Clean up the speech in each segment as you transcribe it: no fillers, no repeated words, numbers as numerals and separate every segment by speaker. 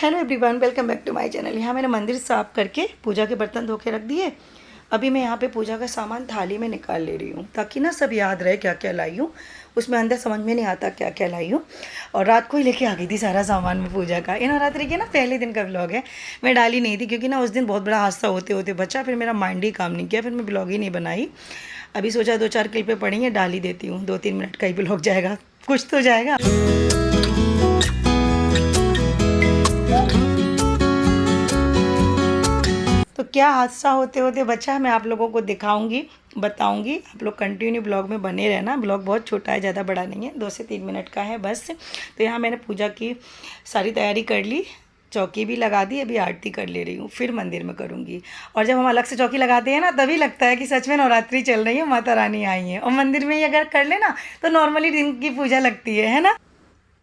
Speaker 1: Hello everyone, welcome back to my channel. यहाँ मैंने मंदिर साफ करके पूजा के बर्तन धो के रख दिए। अभी मैं यहाँ पे पूजा का सामान थाली में निकाल ले रही हूँ ताकि ना सब याद रहे क्या क्या लाई हूँ। उसमें अंदर समझ में नहीं आता क्या क्या लाई हूँ। और रात को ही लेके आ गई थी सारा सामान में पूजा का। ये नवरात्रि के ना पहले दिन का ब्लॉग है। मैं डाली नहीं थी क्योंकि ना उस दिन बहुत बड़ा हादसा होते होते बचा, फिर मेरा माइंड ही काम नहीं किया, फिर मैं ब्लॉग ही नहीं बनाई। अभी सोचा 2-4 क्लिपें पड़ी हैं, डाल ही देती हूँ। 2-3 मिनट का ही ब्लॉग जाएगा, कुछ तो जाएगा। तो क्या हादसा होते होते बचा मैं आप लोगों को दिखाऊंगी, बताऊंगी। आप लोग कंटिन्यू ब्लॉग में बने रहना। ब्लॉग बहुत छोटा है, ज़्यादा बड़ा नहीं है, 2 से 3 मिनट का है बस। तो यहाँ मैंने पूजा की सारी तैयारी कर ली, चौकी भी लगा दी। अभी आरती कर ले रही हूँ, फिर मंदिर में करूँगी। और जब हम अलग से चौकी लगाते हैं ना, तभी लगता है कि सच में नवरात्रि चल रही है, माता रानी आई हैं। और मंदिर में ही अगर कर लेना तो नॉर्मली दिन की पूजा लगती है ना।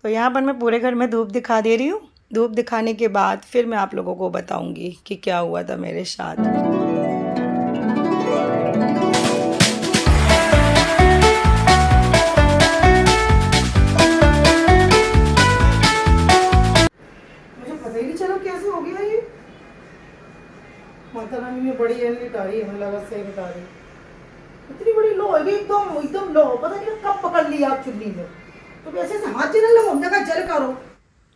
Speaker 1: तो यहाँ पर मैं पूरे घर में धूप दिखा दे रही हूँ। धूप दिखाने के बाद फिर मैं आप लोगों को बताऊंगी कि क्या हुआ था मेरे साथ। मुझे पता ही नहीं चला कैसे हो गया ये। माता रानी ने बड़ी एनली तारी, हमें लगा सही बता रही। इतनी बड़ी लो है, एकदम एकदम लो, पता नहीं कब पकड़ लिया आप चुन्नी में। तो ऐसे से हाथ जलने लगा, हमने कहा जल करो।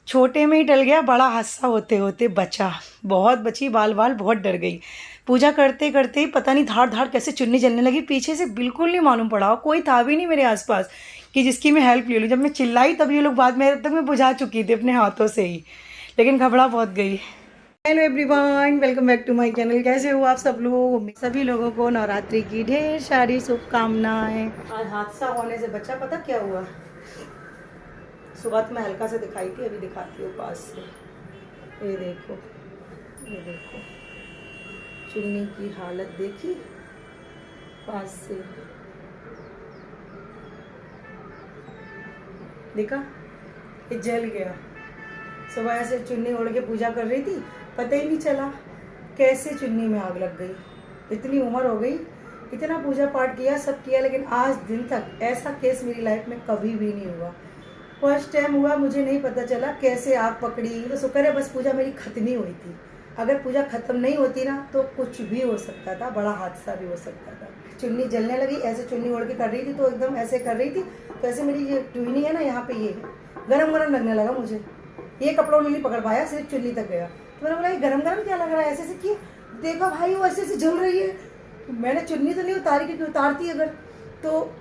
Speaker 1: छोटे में ही टल गया, बड़ा हादसा होते होते बचा। बहुत बची, बाल बाल बहुत डर गई। पूजा करते करते ही पता नहीं धाड़ धाड़ कैसे चुन्नी जलने लगी पीछे से, बिल्कुल नहीं मालूम पड़ा। कोई था भी नहीं मेरे आसपास कि जिसकी मैं हेल्प ले लूँ। जब मैं चिल्लाई तब ये लोग बाद में तक मैं बुझा चुकी थी अपने हाथों से ही, लेकिन घबरा बहुत गई। Hello everyone, welcome back to my channel. कैसे हो आप सब लोग? सभी लोगों को नवरात्रि की ढेर सारी शुभकामनाएं। आज हादसा होने से बचा। पता क्या हुआ? सुबह तो मैं हल्का से दिखाई थी, अभी दिखाती हूँ पास से। ये देखो, ये देखो चुन्नी की हालत देखी पास से, देखा ये जल गया। सुबह ऐसे चुन्नी ओढ़ के पूजा कर रही थी, पता ही नहीं चला कैसे चुन्नी में आग लग गई। इतनी उम्र हो गई, इतना पूजा पाठ किया, सब किया, लेकिन आज दिन तक ऐसा केस मेरी लाइफ में कभी भी नहीं हुआ। फर्स्ट टाइम हुआ, मुझे नहीं पता चला कैसे आग पकड़ी। तो शुक्र है बस पूजा मेरी खत्म ही हुई थी। अगर पूजा खत्म नहीं होती ना तो कुछ भी हो सकता था, बड़ा हादसा भी हो सकता था। चुन्नी जलने लगी, ऐसे चुन्नी ओढ़ के कर रही थी तो एकदम ऐसे कर रही थी, तो ऐसे मेरी ये टुनी है ना, यहाँ पे ये गरम गरम लगने लगा मुझे। ये कपड़ों में नहीं पकड़ पाया, सिर्फ चुन्नी तक गया। तो मैंने बोला ये गरम गरम क्या लग रहा है, ऐसे से किया, देखा भाई वो ऐसे ऐसे जल रही है। मैंने चुन्नी तो नहीं उतारी, क्योंकि उतारती अगर तो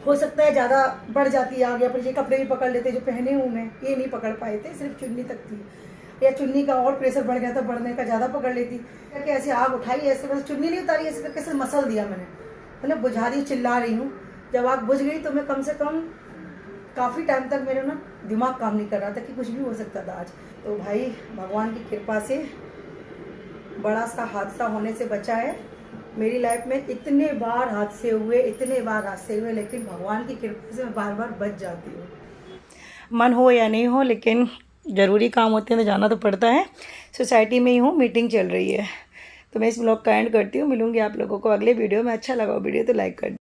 Speaker 1: हो सकता है ज़्यादा बढ़ जाती आग, या फिर ये कपड़े भी पकड़ लेते जो पहने हूँ मैं, ये नहीं पकड़ पाए थे, सिर्फ चुन्नी तक थी। या चुन्नी का और प्रेशर बढ़ गया था, बढ़ने का ज़्यादा पकड़ लेती। क्या ऐसे आग उठाई, ऐसे बस चुन्नी नहीं उतारी, ऐसे करके ऐसे मसल दिया मैंने, मतलब बुझा दी, चिल्ला रही हूँ। जब आग बुझ गई तो मैं कम से कम काफ़ी टाइम तक मेरा ना दिमाग काम नहीं कर रहा था कि कुछ भी हो सकता था आज। तो भाई भगवान की कृपा से बड़ा सा हादसा होने से बचा है। मेरी लाइफ में इतने बार हादसे हुए, इतने बार हादसे हुए, लेकिन भगवान की कृपा से मैं बार बार बच जाती हूँ। मन हो या नहीं हो, लेकिन ज़रूरी काम होते हैं तो जाना तो पड़ता है। सोसाइटी में ही हूँ, मीटिंग चल रही है। तो मैं इस ब्लॉग का एंड करती हूँ। मिलूंगी आप लोगों को अगले वीडियो में। अच्छा लगा वीडियो तो लाइक कर दीजिए।